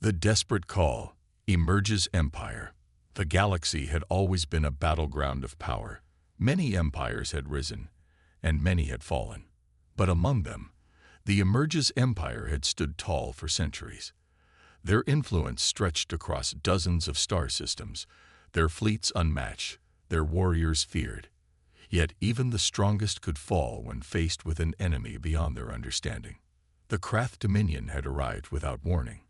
The desperate call, Emerge's empire. The galaxy had always been a battleground of power. Many empires had risen, and many had fallen. But among them, the Emerge's empire had stood tall for centuries. Their influence stretched across dozens of star systems, their fleets unmatched, their warriors feared. Yet even the strongest could fall when faced with an enemy beyond their understanding. The Krath Dominion had arrived without warning.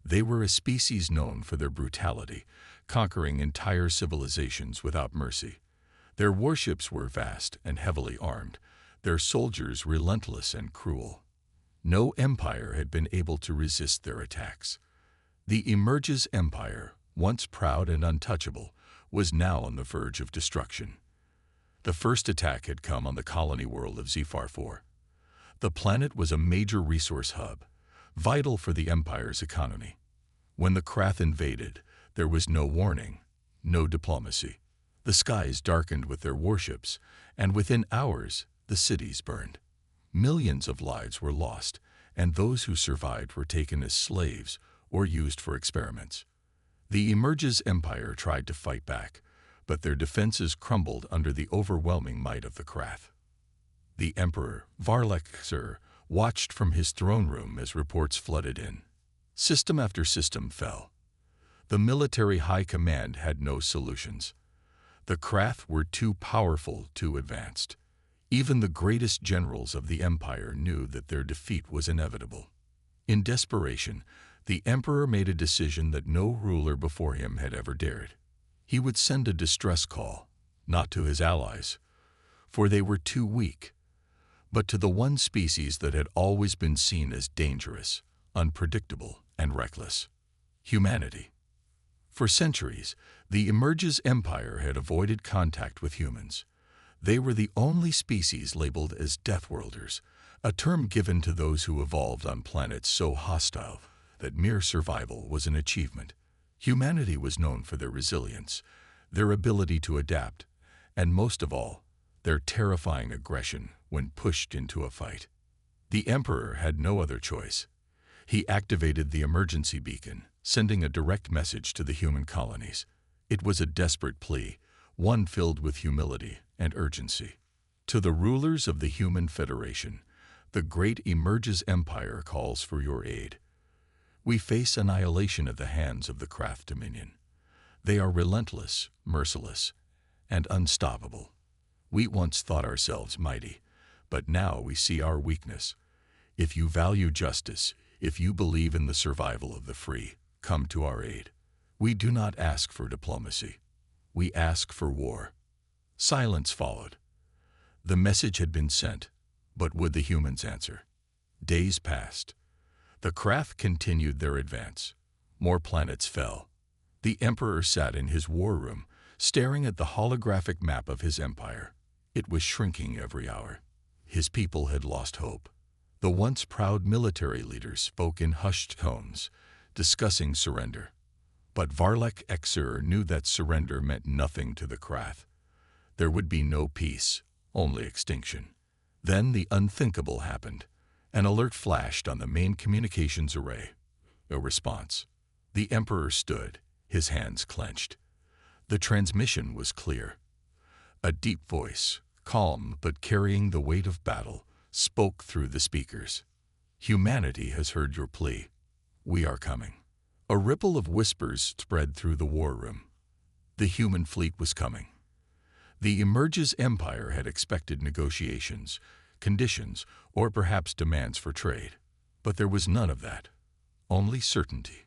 They were a species known for their brutality, conquering entire civilizations without mercy. Their warships were vast and heavily armed, their soldiers relentless and cruel. No empire had been able to resist their attacks. The Emerge's empire, once proud and untouchable, was now on the verge of destruction. The first attack had come on the colony world of Zephyr 4. The planet was a major resource hub, vital for the Empire's economy. When the Krath invaded, there was no warning, no diplomacy. The skies darkened with their warships, and within hours, the cities burned. Millions of lives were lost, and those who survived were taken as slaves or used for experiments. The Emerge's empire tried to fight back, but their defenses crumbled under the overwhelming might of the Krath. The Emperor, Varlek, watched from his throne room as reports flooded in. System after system fell. The military high command had no solutions. The Krath were too powerful, too advanced. Even the greatest generals of the Empire knew that their defeat was inevitable. In desperation, the Emperor made a decision that no ruler before him had ever dared. He would send a distress call, not to his allies, for they were too weak, but to the one species that had always been seen as dangerous, unpredictable, and reckless: humanity. For centuries, the Emerge's empire had avoided contact with humans. They were the only species labeled as Deathworlders, a term given to those who evolved on planets so hostile that mere survival was an achievement. Humanity was known for their resilience, their ability to adapt, and most of all, their terrifying aggression when pushed into a fight. The Emperor had no other choice. He activated the emergency beacon, sending a direct message to the human colonies. It was a desperate plea, one filled with humility and urgency. To the rulers of the Human Federation, the great Emerge's empire calls for your aid. We face annihilation at the hands of the Krath Dominion. They are relentless, merciless, and unstoppable. We once thought ourselves mighty, but now we see our weakness. If you value justice, if you believe in the survival of the free, come to our aid. We do not ask for diplomacy. We ask for war. Silence followed. The message had been sent, but would the humans answer? Days passed. The Krath continued their advance. More planets fell. The Emperor sat in his war room, staring at the holographic map of his empire. It was shrinking every hour. His people had lost hope. The once proud military leaders spoke in hushed tones, discussing surrender. But Varlek knew that surrender meant nothing to the Krath. There would be no peace, only extinction. Then the unthinkable happened. An alert flashed on the main communications array. A response. The Emperor stood, his hands clenched. The transmission was clear. A deep voice, calm but carrying the weight of battle, spoke through the speakers. Humanity has heard your plea. We are coming. A ripple of whispers spread through the war room. The human fleet was coming. The Emerge's empire had expected negotiations, conditions, or perhaps demands for trade. But there was none of that. Only certainty.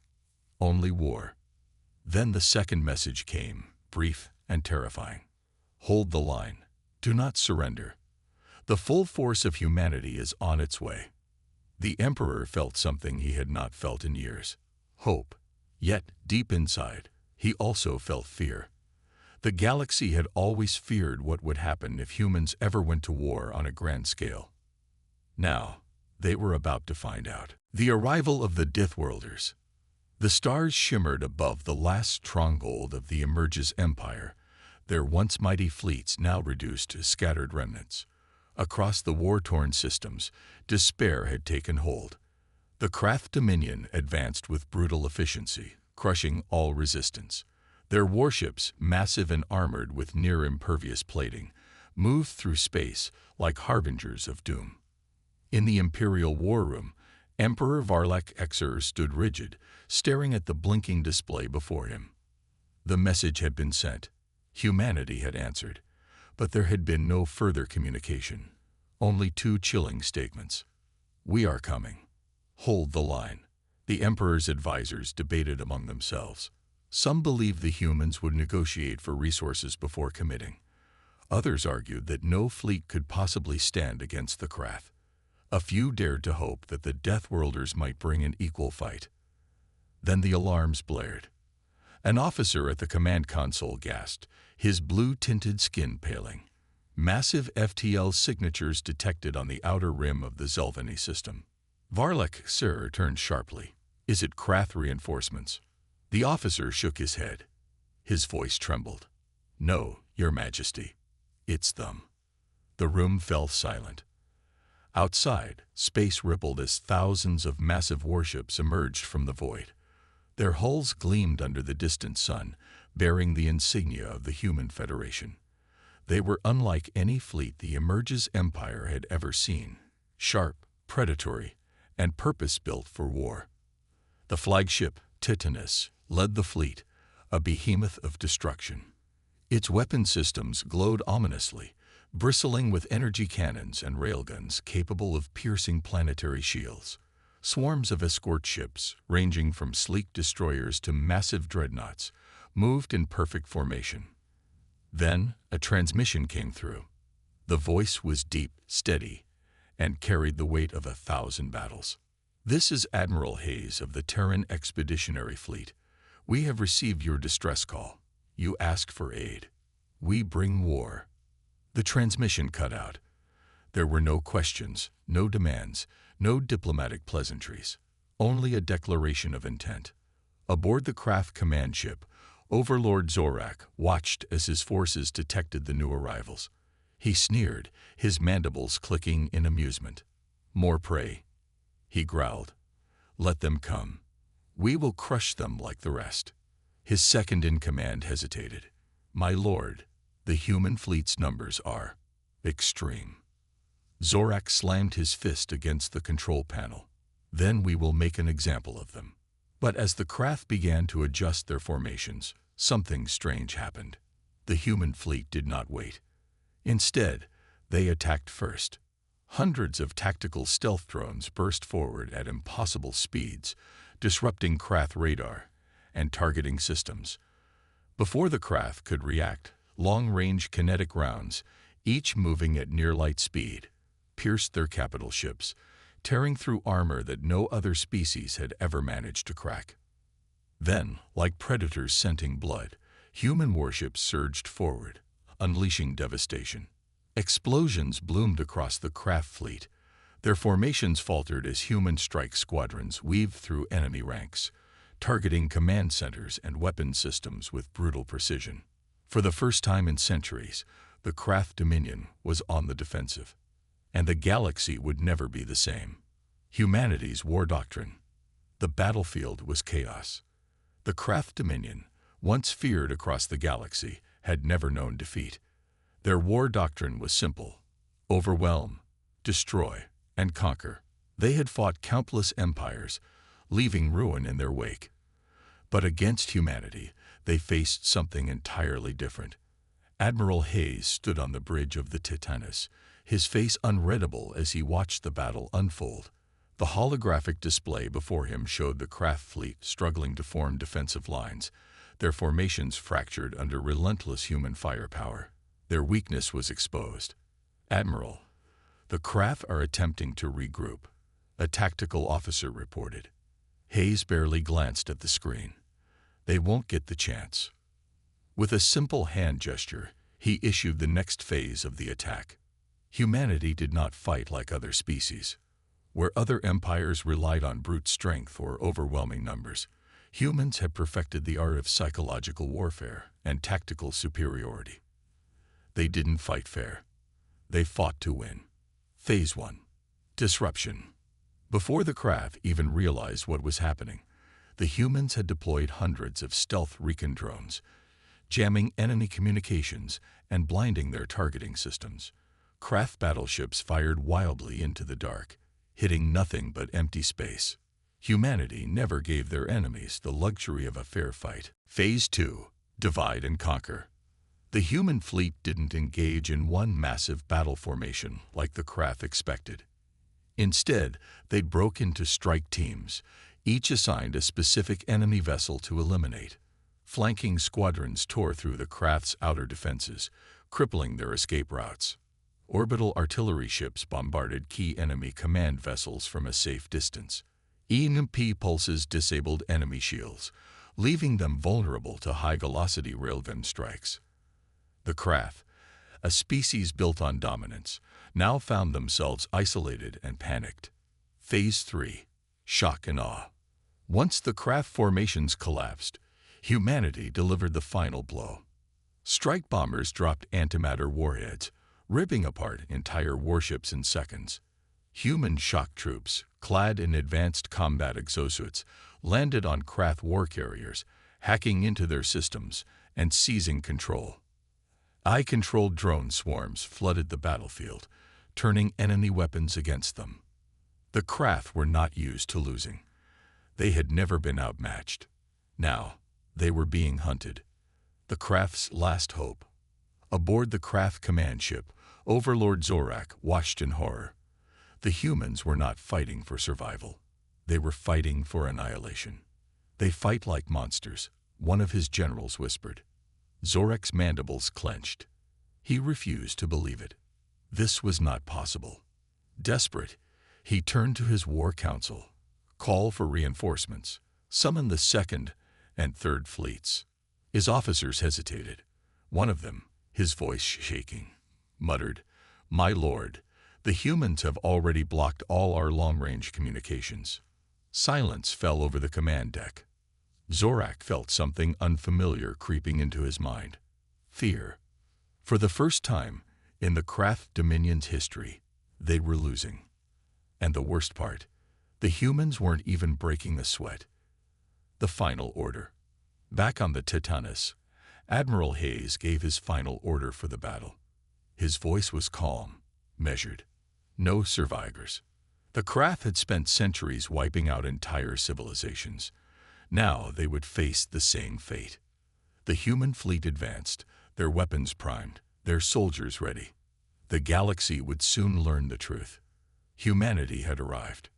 Only war. Then the second message came, brief and terrifying. Hold the line. Do not surrender. The full force of humanity is on its way. The Emperor felt something he had not felt in years. Hope. Yet, deep inside, he also felt fear. The galaxy had always feared what would happen if humans ever went to war on a grand scale. Now, they were about to find out. The arrival of the Deathworlders. The stars shimmered above the last stronghold of the Emerge's empire, their once mighty fleets now reduced to scattered remnants. Across the war-torn systems, despair had taken hold. The Krath Dominion advanced with brutal efficiency, crushing all resistance. Their warships, massive and armored with near-impervious plating, moved through space like harbingers of doom. In the Imperial War Room, Emperor Varlak Exer stood rigid, staring at the blinking display before him. The message had been sent. Humanity had answered. But there had been no further communication. Only two chilling statements. "We are coming. Hold the line." The Emperor's advisors debated among themselves. Some believed the humans would negotiate for resources before committing. Others argued that no fleet could possibly stand against the Krath. A few dared to hope that the Deathworlders might bring an equal fight. Then the alarms blared. An officer at the command console gasped, his blue-tinted skin paling. Massive FTL signatures detected on the outer rim of the Zelvany system. Varlak Sir turned sharply. "Is it Krath reinforcements?" The officer shook his head. His voice trembled. "No, Your Majesty. It's them." The room fell silent. Outside, space rippled as thousands of massive warships emerged from the void. Their hulls gleamed under the distant sun, bearing the insignia of the Human Federation. They were unlike any fleet the Immerse's empire had ever seen, sharp, predatory, and purpose-built for war. The flagship, Titanus, led the fleet, a behemoth of destruction. Its weapon systems glowed ominously, bristling with energy cannons and railguns capable of piercing planetary shields. Swarms of escort ships, ranging from sleek destroyers to massive dreadnoughts, moved in perfect formation. Then a transmission came through. The voice was deep, steady, and carried the weight of 1,000 battles. "This is Admiral Hayes of the Terran Expeditionary Fleet. We have received your distress call. You ask for aid. We bring war." The transmission cut out. There were no questions, no demands, no diplomatic pleasantries, only a declaration of intent. Aboard the Krath command ship, Overlord Zorak watched as his forces detected the new arrivals. He sneered, his mandibles clicking in amusement. "More prey," he growled. "Let them come. We will crush them like the rest." His second-in-command hesitated. "My lord, the human fleet's numbers are extreme." Zorak slammed his fist against the control panel. "Then we will make an example of them." But as the Krath began to adjust their formations, something strange happened. The human fleet did not wait. Instead, they attacked first. Hundreds of tactical stealth drones burst forward at impossible speeds, disrupting Krath radar and targeting systems. Before the Krath could react, long-range kinetic rounds, each moving at near-light speed, pierced their capital ships, tearing through armor that no other species had ever managed to crack. Then, like predators scenting blood, human warships surged forward, unleashing devastation. Explosions bloomed across the Krath fleet. Their formations faltered as human strike squadrons weaved through enemy ranks, targeting command centers and weapon systems with brutal precision. For the first time in centuries, the Krath Dominion was on the defensive. And the galaxy would never be the same. Humanity's war doctrine. The battlefield was chaos. The Krath Dominion, once feared across the galaxy, had never known defeat. Their war doctrine was simple: overwhelm, destroy, and conquer. They had fought countless empires, leaving ruin in their wake. But against humanity, they faced something entirely different. Admiral Hayes stood on the bridge of the Titanus, his face unreadable as he watched the battle unfold. The holographic display before him showed the Krath fleet struggling to form defensive lines, their formations fractured under relentless human firepower. Their weakness was exposed. "Admiral, the Krath are attempting to regroup," a tactical officer reported. Hayes barely glanced at the screen. "They won't get the chance." With a simple hand gesture, he issued the next phase of the attack. Humanity did not fight like other species. Where other empires relied on brute strength or overwhelming numbers, humans had perfected the art of psychological warfare and tactical superiority. They didn't fight fair. They fought to win. Phase 1. Disruption. Before the craft even realized what was happening, the humans had deployed hundreds of stealth recon drones, jamming enemy communications and blinding their targeting systems. Craft battleships fired wildly into the dark, hitting nothing but empty space. Humanity never gave their enemies the luxury of a fair fight. Phase 2. Divide and conquer. The human fleet didn't engage in one massive battle formation like the craft expected. Instead, they broke into strike teams, each assigned a specific enemy vessel to eliminate. Flanking squadrons tore through the craft's outer defenses, crippling their escape routes. Orbital artillery ships bombarded key enemy command vessels from a safe distance. EMP pulses disabled enemy shields, leaving them vulnerable to high-velocity railgun strikes. The craft, a species built on dominance, now found themselves isolated and panicked. Phase 3. Shock and awe. Once the craft formations collapsed, humanity delivered the final blow. Strike bombers dropped antimatter warheads, ripping apart entire warships in seconds. Human shock troops, clad in advanced combat exosuits, landed on craft war carriers, hacking into their systems and seizing control. AI-controlled drone swarms flooded the battlefield, turning enemy weapons against them. The craft were not used to losing. They had never been outmatched. Now, they were being hunted. The craft's last hope. Aboard the craft command ship, Overlord Zorak watched in horror. The humans were not fighting for survival. They were fighting for annihilation. "They fight like monsters," one of his generals whispered. Zorak's mandibles clenched. He refused to believe it. This was not possible. Desperate, he turned to his war council. Call for reinforcements. Summon the second and third fleets. His officers hesitated. One of them, his voice shaking, muttered, "My lord, the humans have already blocked all our long-range communications." Silence fell over the command deck. Zorak felt something unfamiliar creeping into his mind. Fear. For the first time in the craft Dominion's history, they were losing. And the worst part, the humans weren't even breaking a sweat. The final order. Back on the Titanus, Admiral Hayes gave his final order for the battle. His voice was calm, measured. No survivors. The craft had spent centuries wiping out entire civilizations. Now they would face the same fate. The human fleet advanced, their weapons primed, their soldiers ready. The galaxy would soon learn the truth. Humanity had arrived,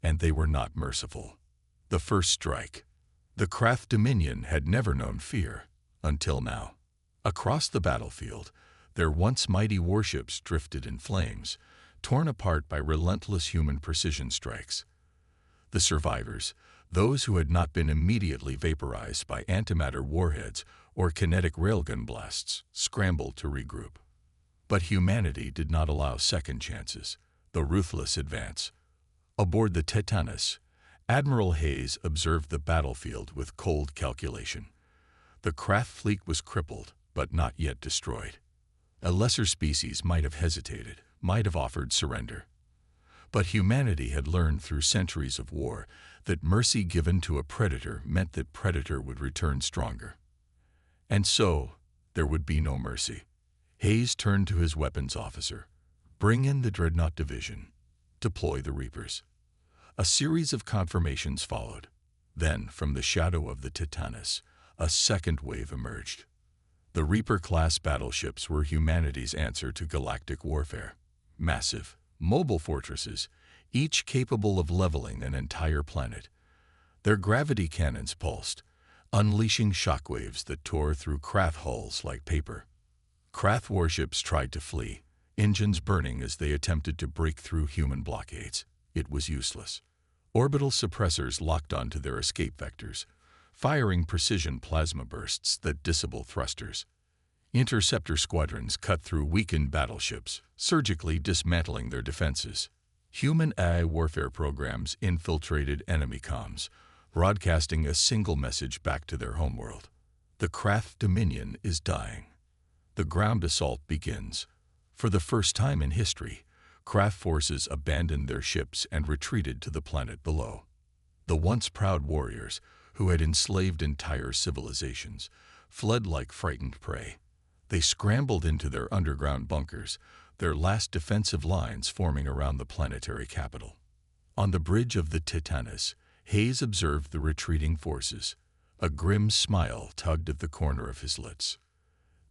and they were not merciful. The first strike. The craft Dominion had never known fear, until now. Across the battlefield, their once mighty warships drifted in flames, torn apart by relentless human precision strikes. The survivors, those who had not been immediately vaporized by antimatter warheads or kinetic railgun blasts, scrambled to regroup. But humanity did not allow second chances. The ruthless advance. Aboard the Titanus, Admiral Hayes observed the battlefield with cold calculation. The craft fleet was crippled, but not yet destroyed. A lesser species might have hesitated, might have offered surrender. But humanity had learned through centuries of war that mercy given to a predator meant that predator would return stronger. And so, there would be no mercy. Hayes turned to his weapons officer. "Bring in the Dreadnought Division. Deploy the Reapers." A series of confirmations followed. Then, from the shadow of the Titanus, a second wave emerged. The Reaper-class battleships were humanity's answer to galactic warfare. Massive, mobile fortresses, each capable of leveling an entire planet. Their gravity cannons pulsed, unleashing shockwaves that tore through craft hulls like paper. Craft warships tried to flee, engines burning as they attempted to break through human blockades. It was useless. Orbital suppressors locked onto their escape vectors, firing precision plasma bursts that disable thrusters. Interceptor squadrons cut through weakened battleships, surgically dismantling their defenses. Human AI warfare programs infiltrated enemy comms, broadcasting a single message back to their homeworld. The craft Dominion is dying. The ground assault begins. For the first time in history, Craft forces abandoned their ships and retreated to the planet below. The once proud warriors, who had enslaved entire civilizations, fled like frightened prey. They scrambled into their underground bunkers, their last defensive lines forming around the planetary capital. On the bridge of the Titanus, Hayes observed the retreating forces. A grim smile tugged at the corner of his lips.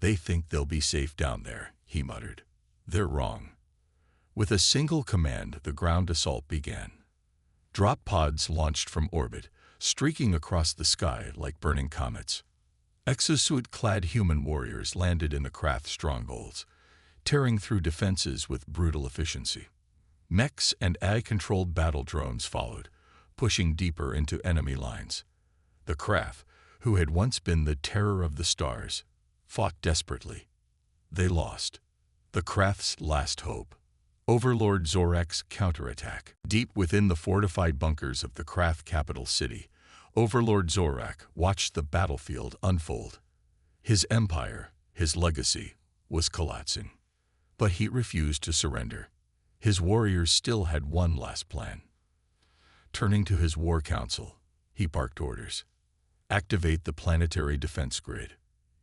"They think they'll be safe down there," he muttered. "They're wrong." With a single command, the ground assault began. Drop pods launched from orbit, streaking across the sky like burning comets. Exosuit-clad human warriors landed in the craft strongholds, tearing through defenses with brutal efficiency. Mechs and AI-controlled battle drones followed, pushing deeper into enemy lines. The craft, who had once been the terror of the stars, fought desperately. They lost. The craft's last hope. Overlord Zorak's counterattack. Deep within the fortified bunkers of the craft capital city, Overlord Zorak watched the battlefield unfold. His empire, his legacy, was collapsing. But he refused to surrender. His warriors still had one last plan. Turning to his war council, he barked orders. "Activate the planetary defense grid.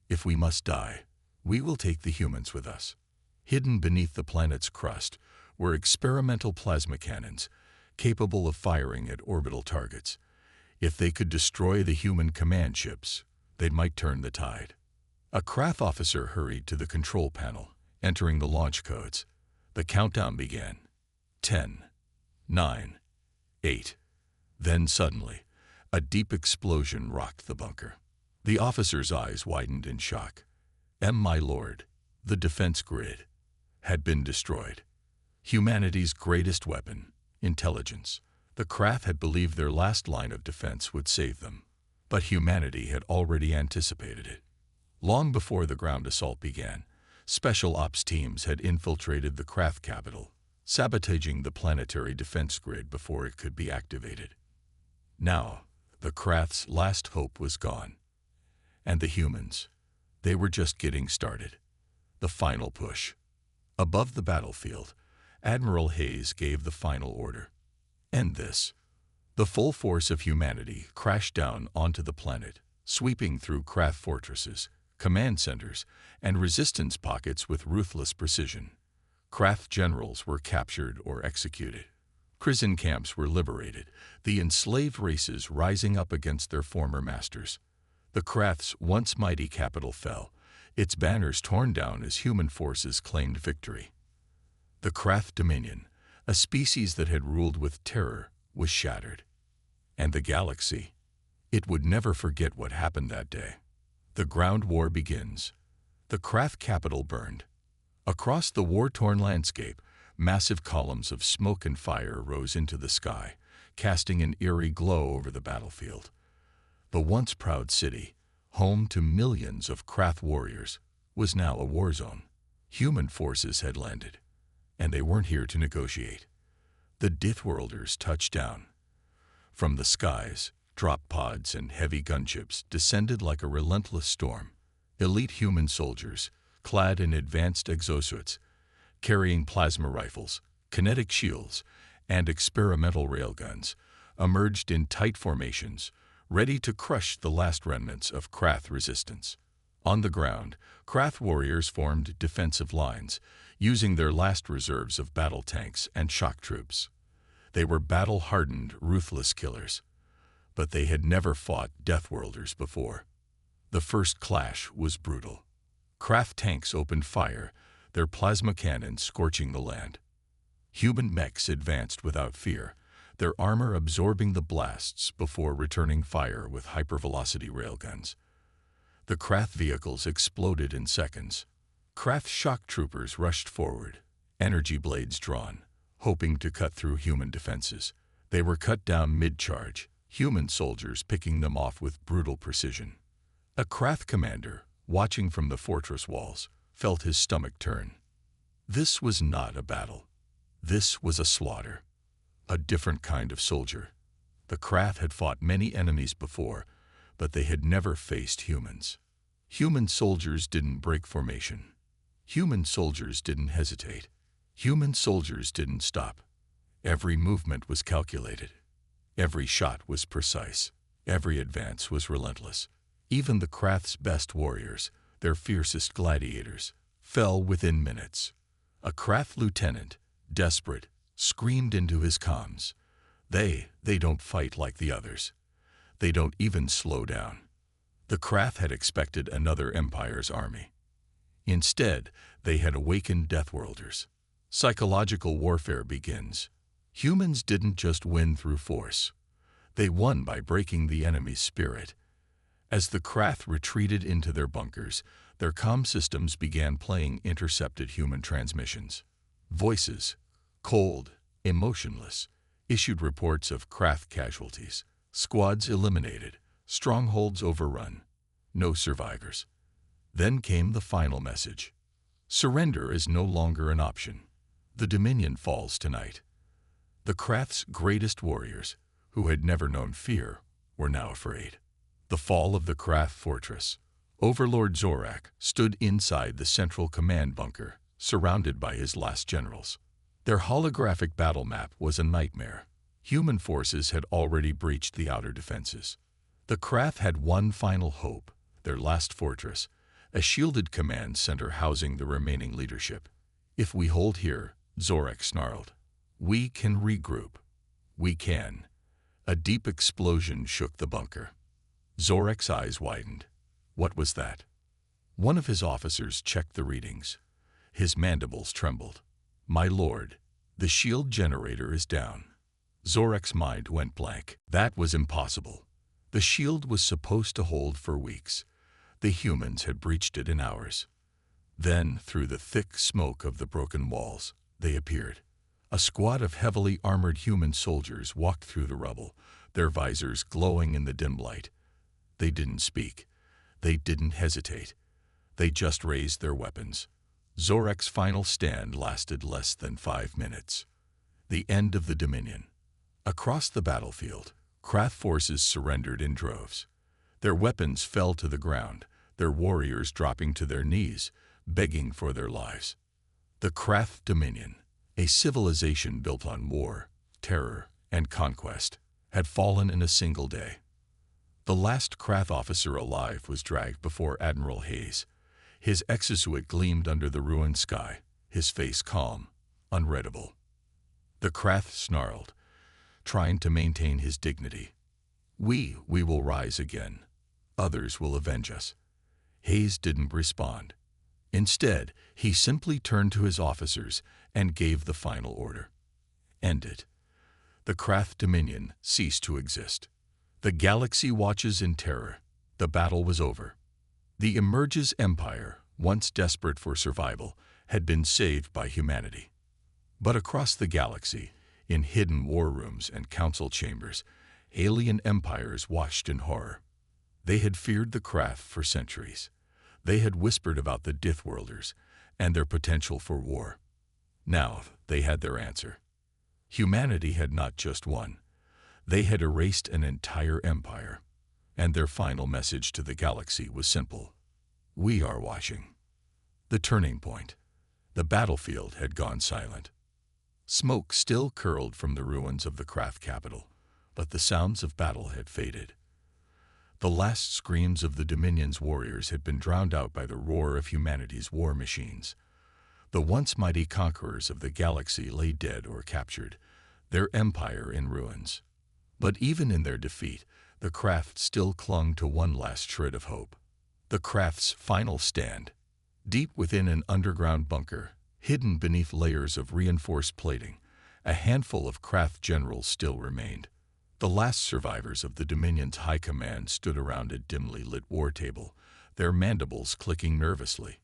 If we must die, we will take the humans with us." Hidden beneath the planet's crust were experimental plasma cannons, capable of firing at orbital targets. If they could destroy the human command ships, they might turn the tide. A craft officer hurried to the control panel, entering the launch codes. The countdown began. 10, 9, 8. Then suddenly, a deep explosion rocked the bunker. The officer's eyes widened in shock. My lord, the defense grid had been destroyed. Humanity's greatest weapon, intelligence. The craft had believed their last line of defense would save them, but humanity had already anticipated it. Long before the ground assault began, special ops teams had infiltrated the craft capital, sabotaging the planetary defense grid before it could be activated. Now, the craft's last hope was gone. And the humans, they were just getting started. The final push. Above the battlefield, Admiral Hayes gave the final order. End this. The full force of humanity crashed down onto the planet, sweeping through craft fortresses, command centers, and resistance pockets with ruthless precision. Craft generals were captured or executed. Prison camps were liberated, the enslaved races rising up against their former masters. The craft's once mighty capital fell, its banners torn down as human forces claimed victory. The craft dominion, a species that had ruled with terror, was shattered. And the galaxy, it would never forget what happened that day. The ground war begins. The craft capital burned. Across the war-torn landscape, massive columns of smoke and fire rose into the sky, casting an eerie glow over the battlefield. The once proud city, home to millions of craft warriors, was now a war zone. Human forces had landed, and they weren't here to negotiate. The Dithworlders touched down. From the skies, drop pods and heavy gunships descended like a relentless storm. Elite human soldiers, clad in advanced exosuits, carrying plasma rifles, kinetic shields, and experimental railguns, emerged in tight formations, ready to crush the last remnants of craft resistance. On the ground, craft warriors formed defensive lines, using their last reserves of battle tanks and shock troops. They were battle-hardened, ruthless killers, but they had never fought Deathworlders before. The first clash was brutal. Craft tanks opened fire, their plasma cannons scorching the land. Human mechs advanced without fear, their armor absorbing the blasts before returning fire with hypervelocity railguns. The craft vehicles exploded in seconds. Craft shock troopers rushed forward, energy blades drawn, hoping to cut through human defenses. They were cut down mid-charge, human soldiers picking them off with brutal precision. A craft commander, watching from the fortress walls, felt his stomach turn. This was not a battle. This was a slaughter. A different kind of soldier. The craft had fought many enemies before, but they had never faced humans. Human soldiers didn't break formation. Human soldiers didn't hesitate. Human soldiers didn't stop. Every movement was calculated. Every shot was precise. Every advance was relentless. Even the Krath's best warriors, their fiercest gladiators, fell within minutes. A Krath lieutenant, desperate, screamed into his comms, They don't fight like the others. They don't even slow down." The Krath had expected another Empire's army. Instead, they had awakened Deathworlders. Psychological warfare begins. Humans didn't just win through force. They won by breaking the enemy's spirit. As the Krath retreated into their bunkers, their comm systems began playing intercepted human transmissions. Voices, cold, emotionless, issued reports of Krath casualties, squads eliminated, strongholds overrun, no survivors. Then came the final message. Surrender is no longer an option. The Dominion falls tonight. The Krath's greatest warriors, who had never known fear, were now afraid. The fall of the Krath fortress. Overlord Zorak stood inside the central command bunker, surrounded by his last generals. Their holographic battle map was a nightmare. Human forces had already breached the outer defenses. The Krath had one final hope, their last fortress, a shielded command center housing the remaining leadership. "If we hold here," Zorak snarled, "we can regroup. We can." A deep explosion shook the bunker. Zorak's eyes widened. What was that? One of his officers checked the readings. His mandibles trembled. "My lord, the shield generator is down." Zorak's mind went blank. That was impossible. The shield was supposed to hold for weeks. The humans had breached it in hours. Then, through the thick smoke of the broken walls, they appeared. A squad of heavily armored human soldiers walked through the rubble, their visors glowing in the dim light. They didn't speak. They didn't hesitate. They just raised their weapons. Zorak's final stand lasted less than 5 minutes. The end of the Dominion. Across the battlefield, Krath forces surrendered in droves. Their weapons fell to the ground, their warriors dropping to their knees, begging for their lives. The Krath Dominion, a civilization built on war, terror, and conquest, had fallen in a single day. The last Krath officer alive was dragged before Admiral Hayes. His exosuit gleamed under the ruined sky, his face calm, unreadable. The Krath snarled, trying to maintain his dignity. We will rise again. Others will avenge us." Hayes didn't respond. Instead, he simply turned to his officers and gave the final order. End it. The Krath Dominion ceased to exist. The galaxy watches in terror. The battle was over. The Immerse Empire, once desperate for survival, had been saved by humanity. But across the galaxy, in hidden war rooms and council chambers, alien empires watched in horror. They had feared the Krath for centuries. They had whispered about the Deathworlders and their potential for war. Now they had their answer. Humanity had not just won. They had erased an entire empire. And their final message to the galaxy was simple. We are watching. The turning point. The battlefield had gone silent. Smoke still curled from the ruins of the Krath capital, but the sounds of battle had faded. The last screams of the Dominion's warriors had been drowned out by the roar of humanity's war machines. The once mighty conquerors of the galaxy lay dead or captured, their empire in ruins. But even in their defeat, the Krath still clung to one last shred of hope. The Krath's final stand. Deep within an underground bunker, hidden beneath layers of reinforced plating, a handful of Krath generals still remained. The last survivors of the Dominion's high command stood around a dimly lit war table, their mandibles clicking nervously.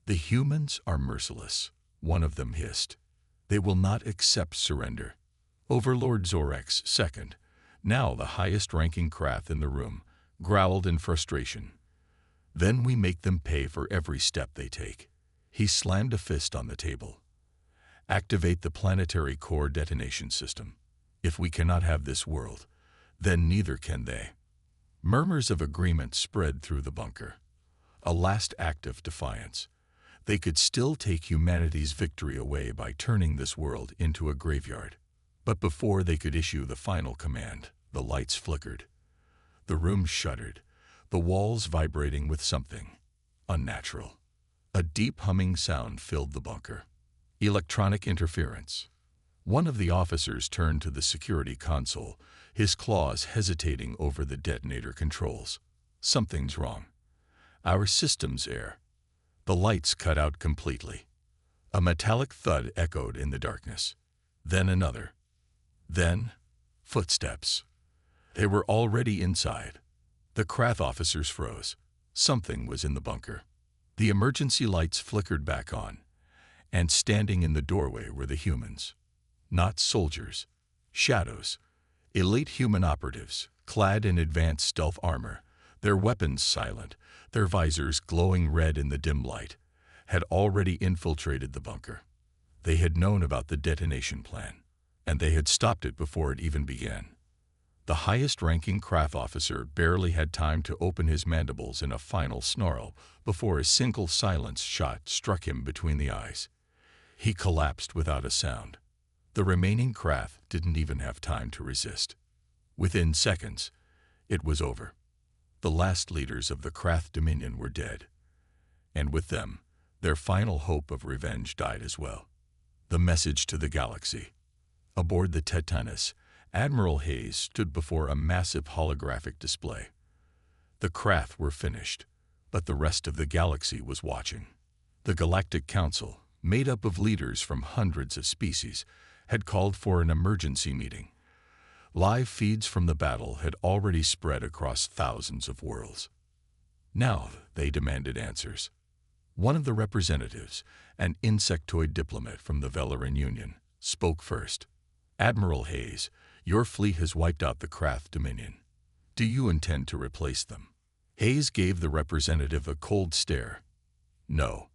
"The humans are merciless," one of them hissed. "They will not accept surrender." Overlord Zorak's second, now the highest-ranking Krath in the room, growled in frustration. "Then we make them pay for every step they take." He slammed a fist on the table. "Activate the planetary core detonation system. If we cannot have this world, then neither can they." Murmurs of agreement spread through the bunker. A last act of defiance. They could still take humanity's victory away by turning this world into a graveyard. But before they could issue the final command, the lights flickered. The room shuddered, the walls vibrating with something unnatural. A deep humming sound filled the bunker. Electronic interference. One of the officers turned to the security console, his claws hesitating over the detonator controls. Something's wrong. Our system's air. The lights cut out completely. A metallic thud echoed in the darkness. Then another. Then, footsteps. They were already inside. The Krath officers froze. Something was in the bunker. The emergency lights flickered back on, and standing in the doorway were the humans. Not soldiers. Shadows. Elite human operatives, clad in advanced stealth armor, their weapons silent, their visors glowing red in the dim light, had already infiltrated the bunker. They had known about the detonation plan, and they had stopped it before it even began. The highest-ranking Krath officer barely had time to open his mandibles in a final snarl before a single silenced shot struck him between the eyes. He collapsed without a sound. The remaining Krath didn't even have time to resist. Within seconds, it was over. The last leaders of the Krath Dominion were dead, and with them, their final hope of revenge died as well. The message to the galaxy. Aboard the Titanus, Admiral Hayes stood before a massive holographic display. The Krath were finished, but the rest of the galaxy was watching. The Galactic Council, made up of leaders from hundreds of species, had called for an emergency meeting. Live feeds from the battle had already spread across thousands of worlds. Now they demanded answers. One of the representatives, an insectoid diplomat from the Velaran Union, spoke first. Admiral Hayes, your fleet has wiped out the Krath Dominion. Do you intend to replace them? Hayes gave the representative a cold stare. No.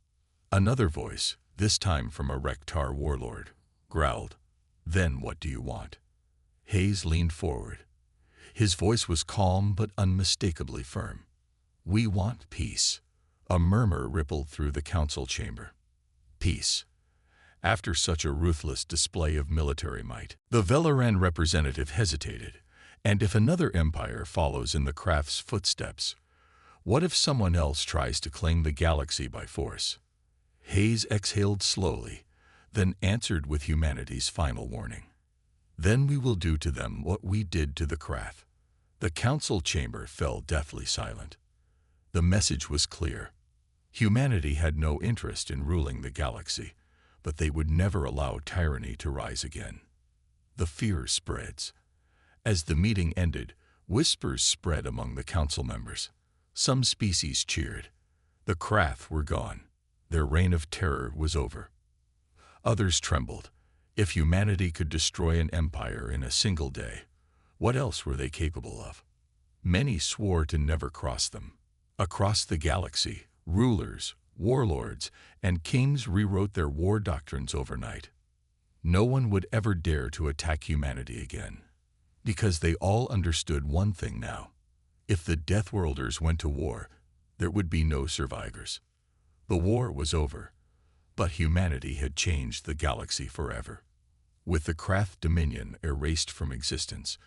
Another voice, this time from a Rektar warlord, growled. Then what do you want? Hayes leaned forward. His voice was calm but unmistakably firm. We want peace. A murmur rippled through the council chamber. Peace. After such a ruthless display of military might, the Velaran representative hesitated. And if another empire follows in the Krath's footsteps, what if someone else tries to claim the galaxy by force? Hayes exhaled slowly, then answered with humanity's final warning. Then we will do to them what we did to the Krath. The council chamber fell deathly silent. The message was clear. Humanity had no interest in ruling the galaxy, but they would never allow tyranny to rise again. The fear spreads. As the meeting ended, whispers spread among the council members. Some species cheered. The Krath were gone. Their reign of terror was over. Others trembled. If humanity could destroy an empire in a single day, what else were they capable of? Many swore to never cross them. Across the galaxy, rulers, warlords, and kings rewrote their war doctrines overnight. No one would ever dare to attack humanity again, because they all understood one thing now. If the Deathworlders went to war, there would be no survivors. The war was over, but humanity had changed the galaxy forever. With the Krath Dominion erased from existence,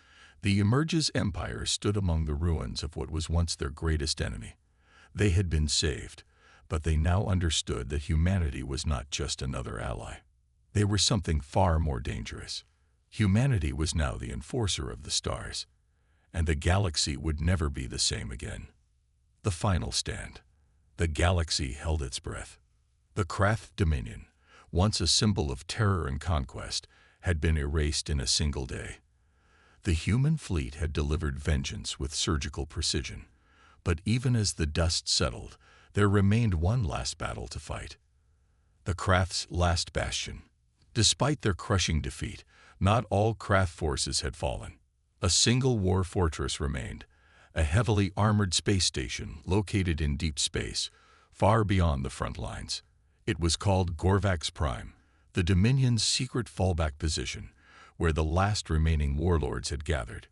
the Immerse Empire stood among the ruins of what was once their greatest enemy. They had been saved, but they now understood that humanity was not just another ally. They were something far more dangerous. Humanity was now the enforcer of the stars, and the galaxy would never be the same again. The final stand. The galaxy held its breath. The Krath Dominion, once a symbol of terror and conquest, had been erased in a single day. The human fleet had delivered vengeance with surgical precision, but even as the dust settled, there remained one last battle to fight. The Krath's last bastion. Despite their crushing defeat, not all Krath forces had fallen. A single war fortress remained, a heavily armored space station located in deep space, far beyond the front lines. It was called Gorvax Prime, the Dominion's secret fallback position, where the last remaining warlords had gathered.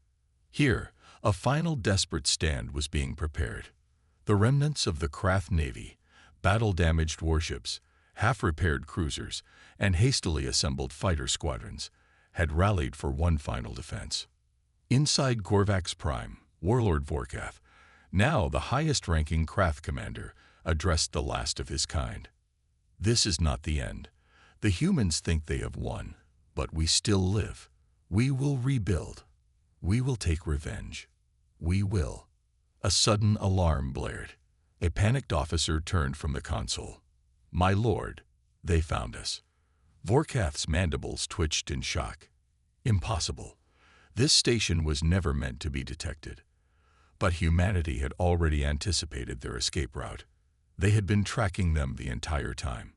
Here, a final desperate stand was being prepared. The remnants of the Krath Navy, battle-damaged warships, half-repaired cruisers, and hastily assembled fighter squadrons had rallied for one final defense. Inside Korvax Prime, Warlord Vorkath, now the highest-ranking craft commander, addressed the last of his kind. "This is not the end. The humans think they have won, but we still live. We will rebuild. We will take revenge. We will." A sudden alarm blared. A panicked officer turned from the console. "My lord, they found us." Vorkath's mandibles twitched in shock. Impossible. This station was never meant to be detected. But humanity had already anticipated their escape route. They had been tracking them the entire time.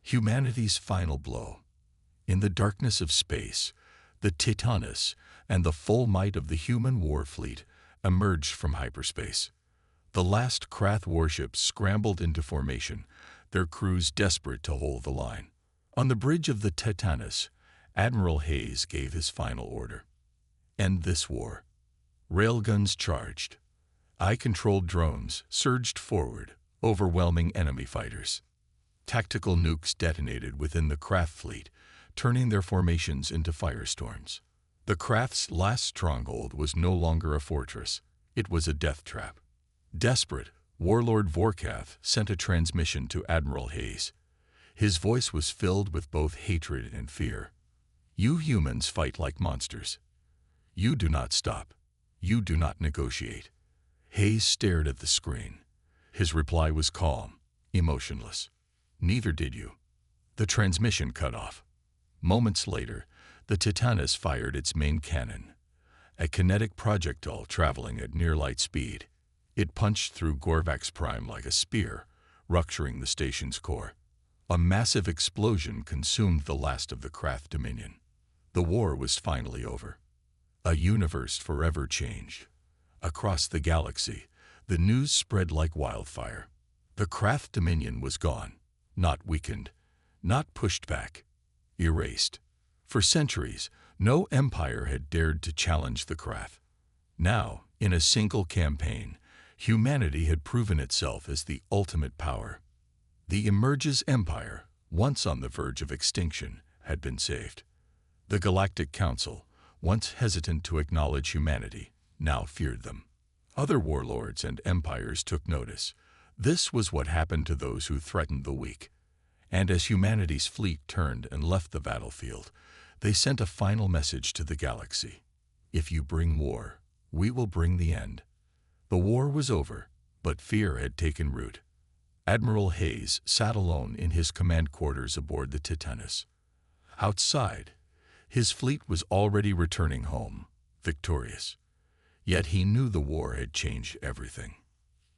Humanity's final blow. In the darkness of space, the Titanus and the full might of the human war fleet emerged from hyperspace. The last Krath warships scrambled into formation, their crews desperate to hold the line. On the bridge of the Titanus, Admiral Hayes gave his final order. "End this war." Railguns charged. Eye-controlled drones surged forward, overwhelming enemy fighters. Tactical nukes detonated within the Krath fleet, turning their formations into firestorms. The Krath's last stronghold was no longer a fortress, it was a death trap. Desperate, Warlord Vorkath sent a transmission to Admiral Hayes. His voice was filled with both hatred and fear. "You humans fight like monsters. You do not stop. You do not negotiate." Hayes stared at the screen. His reply was calm, emotionless. "Neither did you." The transmission cut off. Moments later, the Titanus fired its main cannon, a kinetic projectile traveling at near-light speed. It punched through Korvax Prime like a spear, rupturing the station's core. A massive explosion consumed the last of the Krath Dominion. The war was finally over. A universe forever changed. Across the galaxy, the news spread like wildfire. The Krath Dominion was gone, not weakened, not pushed back, erased. For centuries, no empire had dared to challenge the Krath. Now, in a single campaign, humanity had proven itself as the ultimate power. The Immerse Empire, once on the verge of extinction, had been saved. The Galactic Council, once hesitant to acknowledge humanity, now feared them. Other warlords and empires took notice. This was what happened to those who threatened the weak. And as humanity's fleet turned and left the battlefield, they sent a final message to the galaxy. "If you bring war, we will bring the end." The war was over, but fear had taken root. Admiral Hayes sat alone in his command quarters aboard the Titanus. Outside, his fleet was already returning home, victorious. Yet he knew the war had changed everything.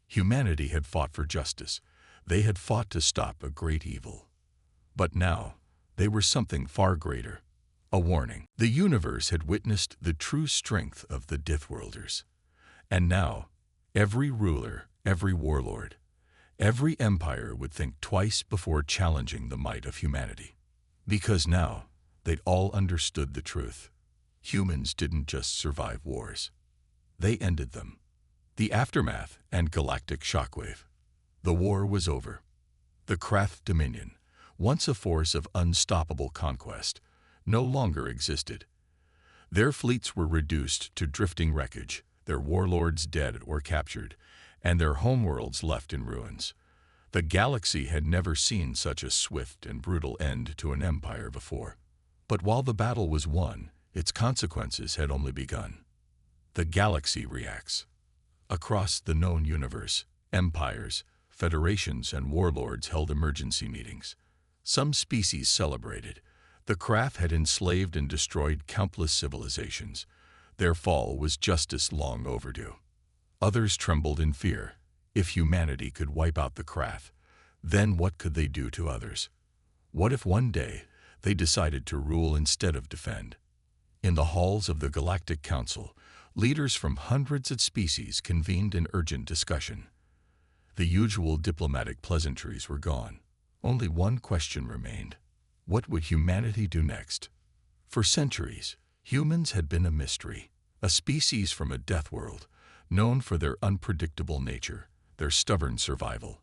Humanity had fought for justice. They had fought to stop a great evil. But now, they were something far greater. A warning. The universe had witnessed the true strength of the Dithworlders. And now, every ruler, every warlord, every empire would think twice before challenging the might of humanity. Because now, they'd all understood the truth. Humans didn't just survive wars. They ended them. The aftermath and galactic shockwave. The war was over. The Krath Dominion, once a force of unstoppable conquest, no longer existed. Their fleets were reduced to drifting wreckage, their warlords dead or captured, and their homeworlds left in ruins. The galaxy had never seen such a swift and brutal end to an empire before. But while the battle was won, its consequences had only begun. The galaxy reacts. Across the known universe, empires, federations, and warlords held emergency meetings. Some species celebrated. The Krath had enslaved and destroyed countless civilizations. Their fall was justice long overdue. Others trembled in fear. If humanity could wipe out the Krath, then what could they do to others? What if one day they decided to rule instead of defend? In the halls of the Galactic Council, leaders from hundreds of species convened in urgent discussion. The usual diplomatic pleasantries were gone. Only one question remained. What would humanity do next? For centuries, humans had been a mystery, a species from a death world, known for their unpredictable nature, their stubborn survival,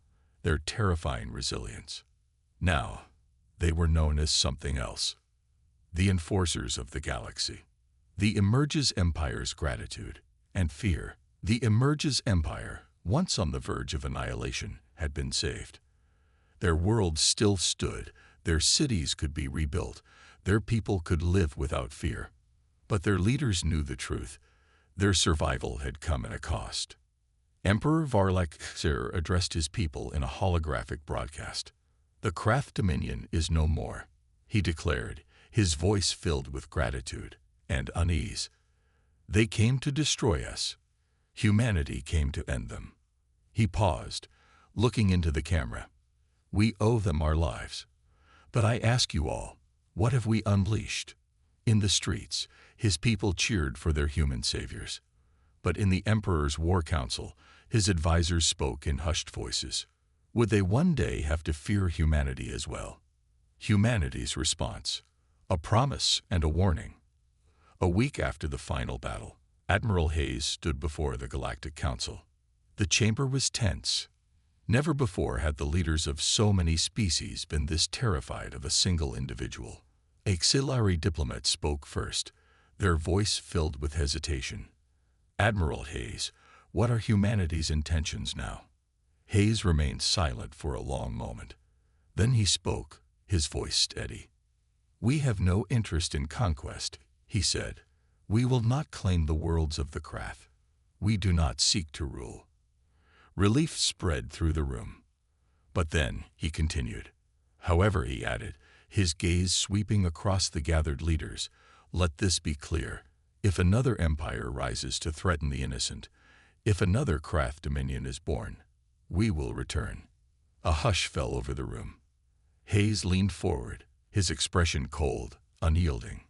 their terrifying resilience. Now, they were known as something else. The enforcers of the galaxy. The Immerse Empire's gratitude and fear. The Immerse Empire, once on the verge of annihilation, had been saved. Their world still stood, their cities could be rebuilt, their people could live without fear. But their leaders knew the truth. Their survival had come at a cost. Emperor Varlaxir addressed his people in a holographic broadcast. "The Krath Dominion is no more," he declared, his voice filled with gratitude and unease. "They came to destroy us. Humanity came to end them." He paused, looking into the camera. "We owe them our lives. But I ask you all, what have we unleashed?" In the streets, his people cheered for their human saviors. But in the Emperor's War Council, his advisors spoke in hushed voices. Would they one day have to fear humanity as well? Humanity's response: a promise and a warning. A week after the final battle, Admiral Hayes stood before the Galactic Council. The chamber was tense. Never before had the leaders of so many species been this terrified of a single individual. Auxiliary diplomats spoke first, their voice filled with hesitation. "Admiral Hayes, what are humanity's intentions now?" Hayes remained silent for a long moment. Then he spoke, his voice steady. "We have no interest in conquest," he said. "We will not claim the worlds of the Krath. We do not seek to rule." Relief spread through the room. "But then," he continued. "However," he added, his gaze sweeping across the gathered leaders, "let this be clear. If another empire rises to threaten the innocent, if another Krath Dominion is born, we will return." A hush fell over the room. Hayes leaned forward, his expression cold, unyielding.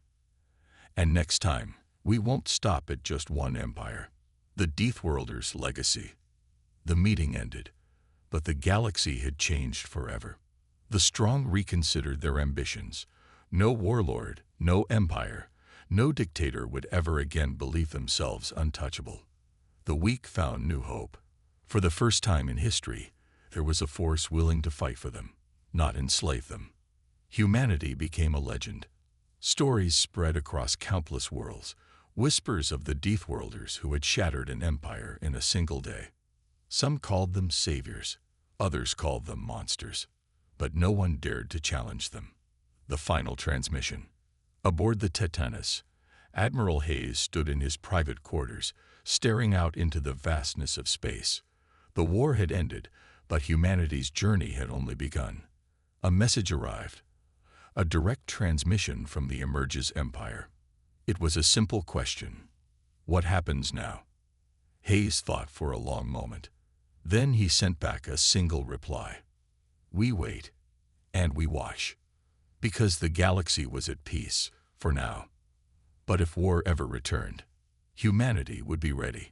"And next time, we won't stop at just one empire. The Deathworlders' legacy." The meeting ended, but the galaxy had changed forever. The strong reconsidered their ambitions. No warlord, no empire, no dictator would ever again believe themselves untouchable. The weak found new hope. For the first time in history, there was a force willing to fight for them, not enslave them. Humanity became a legend. Stories spread across countless worlds, whispers of the Deathworlders who had shattered an empire in a single day. Some called them saviors, others called them monsters, but no one dared to challenge them. The final transmission. Aboard the Titanus, Admiral Hayes stood in his private quarters, staring out into the vastness of space. The war had ended, but humanity's journey had only begun. A message arrived, a direct transmission from the Immerse Empire. It was a simple question: what happens now? Hayes thought for a long moment. Then he sent back a single reply: "We wait, and we watch." Because the galaxy was at peace, for now. But if war ever returned, humanity would be ready.